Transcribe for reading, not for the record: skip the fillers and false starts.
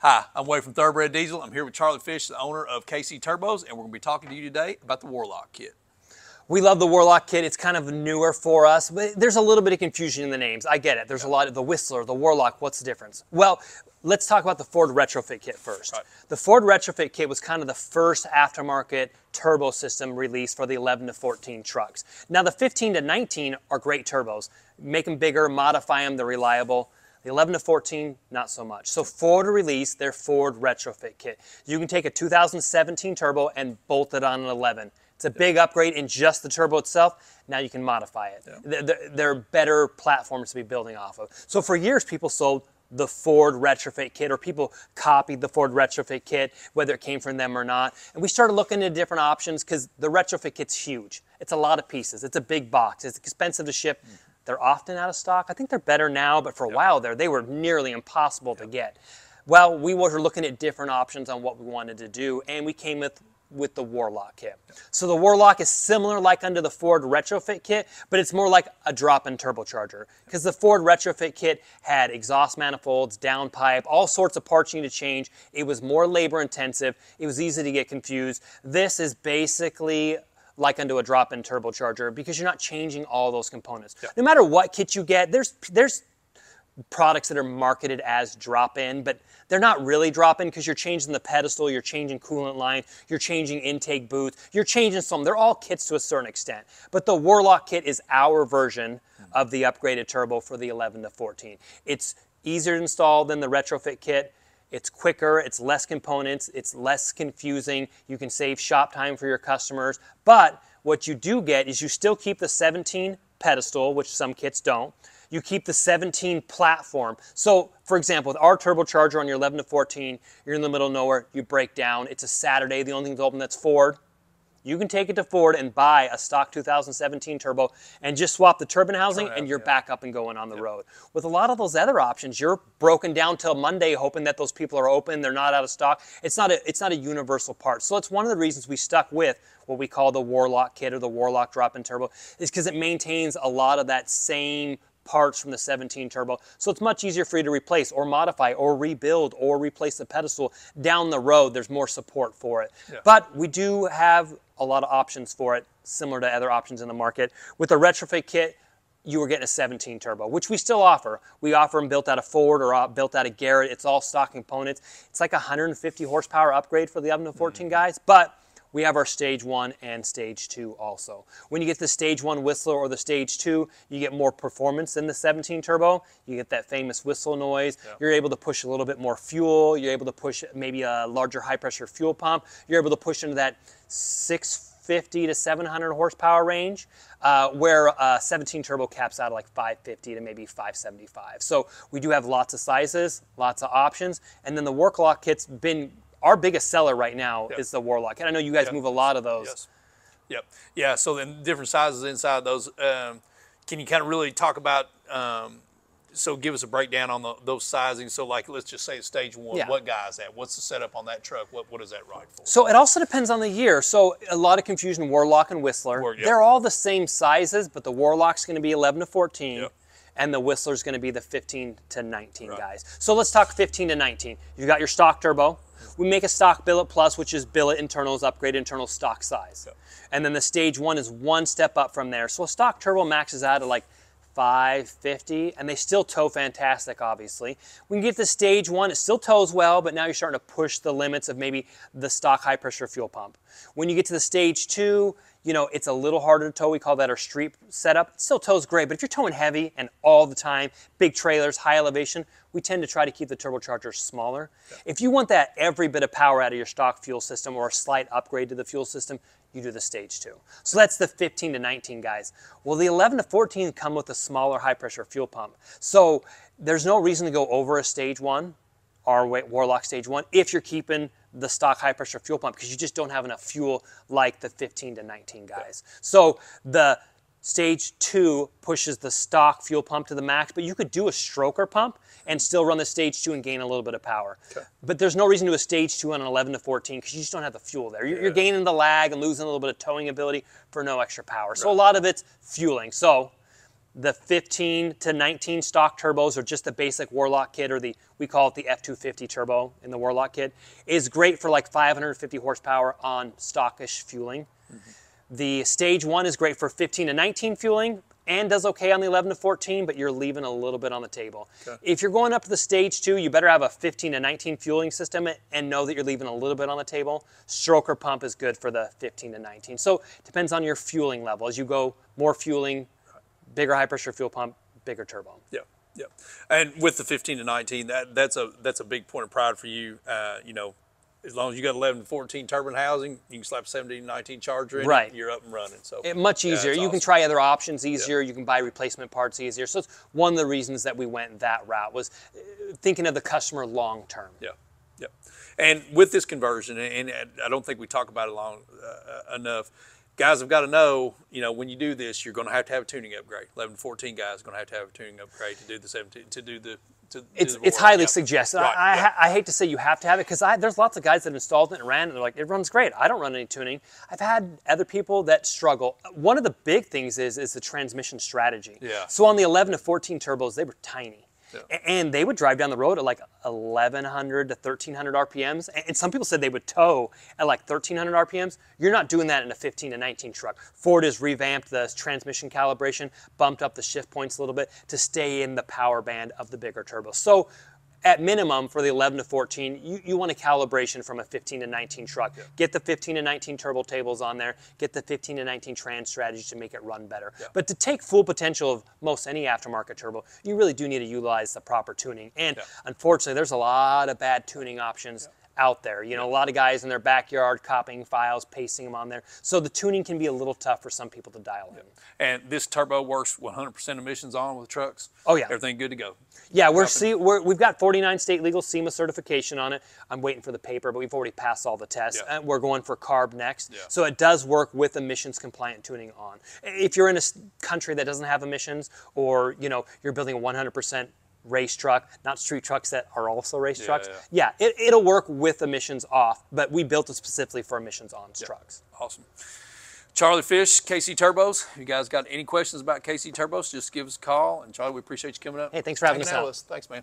Hi, I'm Wade from Thoroughbred Diesel. I'm here with Charlie Fish, the owner of KC Turbos, and we're going to be talking to you today about the Warlock kit. We love the Warlock kit. It's kind of newer for us, but there's a little bit of confusion in the names. I get it. There's a lot of the Whistler, the Warlock. What's the difference? Well, let's talk about the Ford Retrofit kit first. Right. The Ford Retrofit kit was kind of the first aftermarket turbo system released for the 11 to 14 trucks. Now the 15 to 19 are great turbos. Make them bigger, modify them, they're reliable. The 11 to 14, not so much. So Ford released their Ford Retrofit kit. You can take a 2017 turbo and bolt it on an 11. It's a big upgrade in just the turbo itself. Now you can modify it. Yeah. They're better platforms to be building off of. So for years, people sold the Ford Retrofit kit, or people copied the Ford Retrofit kit, whether it came from them or not. And we started looking at different options because the Retrofit kit's huge. It's a lot of pieces. It's a big box. It's expensive to ship. They're often out of stock. I think they're better now, but for a while there, they were nearly impossible to get. Well, we were looking at different options on what we wanted to do, and we came with the Warlock kit. So the Warlock is similar like under the Ford Retrofit kit, but it's more like a drop-in turbocharger, because the Ford Retrofit kit had exhaust manifolds, downpipe, all sorts of parts you need to change. It was more labor intensive. It was easy to get confused. This is basically like under a drop-in turbocharger, because you're not changing all those components. Yeah. No matter what kit you get, there's products that are marketed as drop-in, but they're not really drop-in because you're changing the pedestal, you're changing coolant line, you're changing intake booth, you're changing some. They're all kits to a certain extent. But the Warlock kit is our version of the upgraded turbo for the 11 to 14. It's easier to install than the Retrofit kit. It's quicker, it's less components, it's less confusing. You can save shop time for your customers. But what you do get is you still keep the 17 pedestal, which some kits don't. You keep the 17 platform. So, for example, with our turbocharger on your 11 to 14, you're in the middle of nowhere, you break down, it's a Saturday, the only thing that's open that's Ford. You can take it to Ford and buy a stock 2017 turbo and just swap the turbine housing and you're back up and going on the road. With a lot of those other options, you're broken down till Monday hoping that those people are open, they're not out of stock. It's not a universal part. So it's one of the reasons we stuck with what we call the Warlock kit or the Warlock drop-in turbo, is because it maintains a lot of that same parts from the 17 turbo. So it's much easier for you to replace or modify or rebuild or replace the pedestal down the road. There's more support for it. Yeah. But we do have a lot of options for it, similar to other options in the market. With the Retrofit kit, you were getting a 17 turbo, which we still offer. We offer them built out of Ford or built out of Garrett. It's all stock components. It's like a 150 horsepower upgrade for the 11 to 14 guys, but we have our Stage 1 and Stage 2 also. When you get the Stage 1 Whistler or the Stage 2, you get more performance than the 17 turbo. You get that famous whistle noise. Yeah. You're able to push a little bit more fuel. You're able to push maybe a larger high pressure fuel pump. You're able to push into that 650 to 700 horsepower range, where 17 turbo caps out at like 550 to maybe 575. So we do have lots of sizes, lots of options. And then the Warlock kit's been our biggest seller right now is the Warlock. And I know you guys move a lot of those. Yes. Yep. Yeah, so then different sizes inside those. Can you kind of really talk about, so give us a breakdown on those sizings. So like, let's just say Stage 1, what guy is that? What's the setup on that truck? What is that ride for? So it also depends on the year. So a lot of confusion, Warlock and Whistler. They're all the same sizes, but the Warlock's going to be 11 to 14. Yep. And the Whistler's going to be the 15 to 19 guys. So let's talk 15 to 19. You've got your stock turbo. We make a stock billet plus, which is billet internals, upgrade internal stock size. Yep. And then the Stage 1 is one step up from there. So a stock turbo maxes out at like 550, and they still tow fantastic, obviously. When you get to Stage 1, it still tows well, but now you're starting to push the limits of maybe the stock high pressure fuel pump. When you get to the Stage 2, you know, it's a little harder to tow. We call that our street setup. It still tows great, but if you're towing heavy and all the time, big trailers, high elevation, we tend to try to keep the turbochargers smaller. Yeah. If you want that every bit of power out of your stock fuel system or a slight upgrade to the fuel system, you do the Stage 2. So that's the 15 to 19 guys. Well, the 11 to 14 come with a smaller high pressure fuel pump. So there's no reason to go over a Stage 1, our Warlock Stage 1, if you're keeping the stock high pressure fuel pump, because you just don't have enough fuel like the 15 to 19 guys. Yeah. So the Stage 2 pushes the stock fuel pump to the max, but you could do a stroker pump and still run the Stage 2 and gain a little bit of power. Okay. But there's no reason to do a Stage 2 on an 11 to 14 because you just don't have the fuel there. You're gaining the lag and losing a little bit of towing ability for no extra power. So a lot of it's fueling. So The 15 to 19 stock turbos, or just the basic Warlock kit, or we call it the F250 turbo in the Warlock kit, is great for like 550 horsepower on stockish fueling. The Stage 1 is great for 15 to 19 fueling and does okay on the 11 to 14, but you're leaving a little bit on the table. Okay. If you're going up to the Stage 2, you better have a 15 to 19 fueling system and know that you're leaving a little bit on the table. Stroker pump is good for the 15 to 19. So it depends on your fueling level. As you go more fueling, bigger high pressure fuel pump, bigger turbo. Yeah, yeah. And with the 15 to 19, that's a big point of pride for you. You know, as long as you got 11 to 14 turbine housing, you can slap 17 to 19 charger in it, you're up and running. So much easier. You can try other options easier. You can buy replacement parts easier. So it's one of the reasons that we went that route, was thinking of the customer long term. Yeah, yeah. And with this conversion, and I don't think we talk about it enough, guys have got to know, you know, when you do this, you're going to have a tuning upgrade. 11 to 14 guys are going to have a tuning upgrade to do the 17, to do the. It's highly suggested. Right. I hate to say you have to have it, because there's lots of guys that installed it and ran it and they're like, it runs great. I don't run any tuning. I've had other people that struggle. One of the big things is the transmission strategy. Yeah. So on the 11 to 14 turbos, they were tiny. Yeah. And they would drive down the road at like 1,100 to 1,300 RPMs. And some people said they would tow at like 1,300 RPMs. You're not doing that in a 15 to 19 truck. Ford has revamped the transmission calibration, bumped up the shift points a little bit to stay in the power band of the bigger turbos. So at minimum for the 11 to 14, you want a calibration from a 15 to 19 truck. Yeah. Get the 15 to 19 turbo tables on there. Get the 15 to 19 trans strategy to make it run better. Yeah. But to take full potential of most any aftermarket turbo, you really do need to utilize the proper tuning. And unfortunately, there's a lot of bad tuning options out there. You know, a lot of guys in their backyard copying files, pasting them on there. So the tuning can be a little tough for some people to dial in. And this turbo works 100% emissions on with trucks? Oh yeah. Everything good to go? Yeah, we've got 49 state legal SEMA certification on it. I'm waiting for the paper, but we've already passed all the tests. And we're going for CARB next. So it does work with emissions compliant tuning on. If you're in a country that doesn't have emissions, or you know, you're building a 100% race truck, not street trucks that are also race trucks. It'll work with emissions off, but we built it specifically for emissions on trucks. Awesome. Charlie Fish, KC Turbos. If you guys got any questions about KC Turbos, just give us a call. And Charlie, we appreciate you coming up. Hey, thanks for having us out. Thanks, man.